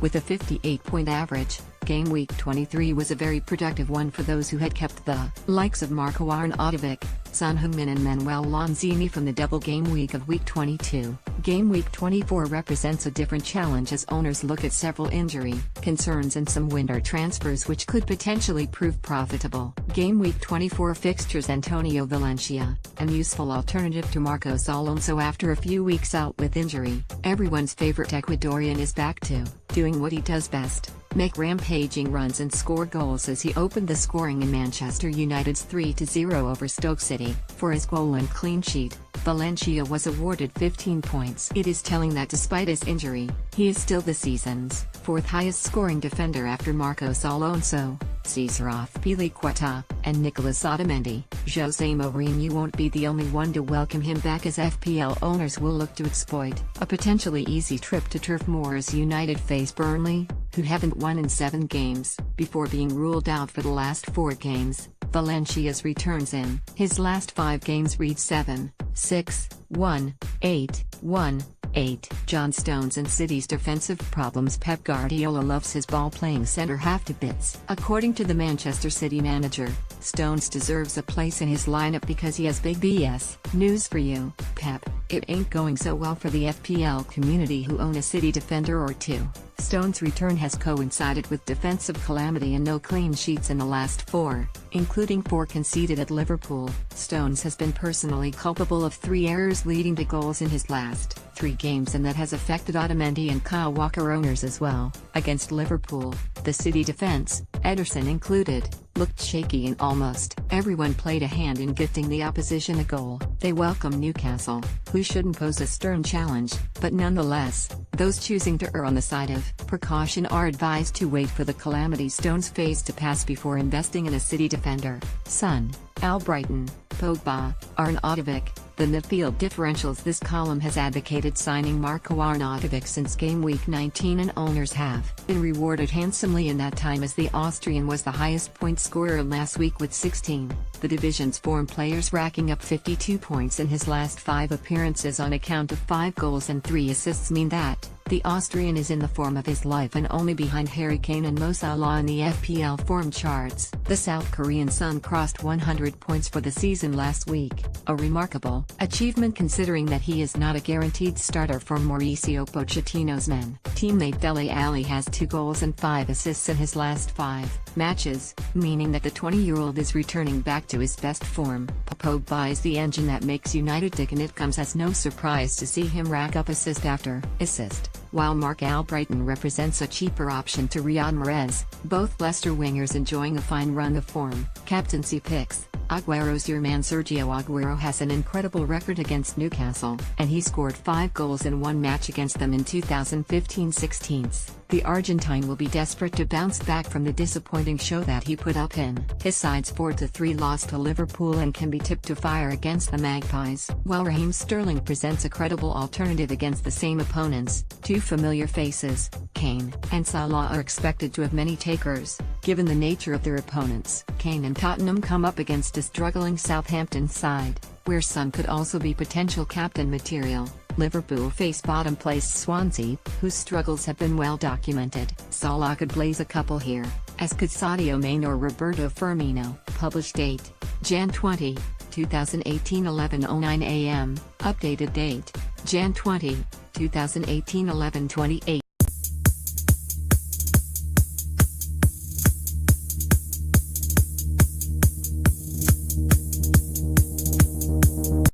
With a 58-point average, Game Week 23 was a very productive one for those who had kept the likes of Marko Arnautovic, Son Heung-min and Manuel Lanzini from the double game week of Week 22. Game Week 24 represents a different challenge as owners look at several injury concerns and some winter transfers which could potentially prove profitable. Game Week 24 fixtures Antonio Valencia, an useful alternative to Marcos Alonso after a few weeks out with injury. Everyone's favorite Ecuadorian is back to doing what he does best: make rampaging runs and score goals as he opened the scoring in Manchester United's 3-0 over Stoke City. For his goal and clean sheet, Valencia was awarded 15 points. It is telling that despite his injury, he is still the season's fourth highest scoring defender after Marcos Alonso, Cesar Azpilicueta, and Nicolas Otamendi. Jose Mourinho won't be the only one to welcome him back as FPL owners will look to exploit a potentially easy trip to Turf Moor as United face Burnley, who haven't won in 7 games. Before being ruled out for the last 4 games, Valencia's returns in his last 5 games read 7, 6, 1, 8, 1, 8. John Stones and City's defensive problems. Pep Guardiola loves his ball-playing centre-half to bits. According to the Manchester City manager, Stones deserves a place in his lineup because he has big BS news for you, Pep. It ain't going so well for the FPL community who own a City defender or two. Stones' return has coincided with defensive calamity and no clean sheets in the last 4, including 4 conceded at Liverpool. Stones has been personally culpable of 3 errors leading to goals in his last 3 games, and that has affected Otamendi and Kyle Walker owners as well. Against Liverpool, the City defence, Ederson included, looked shaky and almost everyone played a hand in gifting the opposition a goal. They welcome Newcastle, who shouldn't pose a stern challenge, but nonetheless, those choosing to err on the side of precaution are advised to wait for the calamity Stones phase to pass before investing in a City defender. Son, Albrighton, Pogba, Arnautovic. The midfield differentials. This column has advocated signing Marko Arnautovic since Game Week 19, and owners have been rewarded handsomely in that time as the Austrian was the highest point scorer last week with 16. The division's form players racking up 52 points in his last 5 appearances on account of 5 goals and 3 assists mean that the Austrian is in the form of his life and only behind Harry Kane and Mo Salah in the FPL form charts. The South Korean Sun crossed 100 points for the season last week, a remarkable achievement considering that he is not a guaranteed starter for Mauricio Pochettino's men. Teammate Dele Alli has 2 goals and 5 assists in his last 5 matches, meaning that the 20-year-old is returning back to his best form. Pogba is the engine that makes United tick, and it comes as no surprise to see him rack up assist after assist. While Mark Albrighton represents a cheaper option to Riyad Mahrez, both Leicester wingers enjoying a fine run of form. Captaincy picks. Aguero's your man. Sergio Aguero has an incredible record against Newcastle, and he scored 5 goals in 1 match against them in 2015-16. The Argentine will be desperate to bounce back from the disappointing show that he put up in his side's 4-3 loss to Liverpool and can be tipped to fire against the Magpies. While Raheem Sterling presents a credible alternative against the same opponents, 2 familiar faces, Kane and Salah, are expected to have many takers, given the nature of their opponents. Kane and Tottenham come up against a struggling Southampton side, where Son could also be potential captain material. Liverpool face bottom-placed Swansea, whose struggles have been well documented. Salah could blaze a couple here, as could Sadio Mane or Roberto Firmino. Published date: Jan 20, 2018, 11:09 AM. Updated date: Jan 20, 2018, 11:28.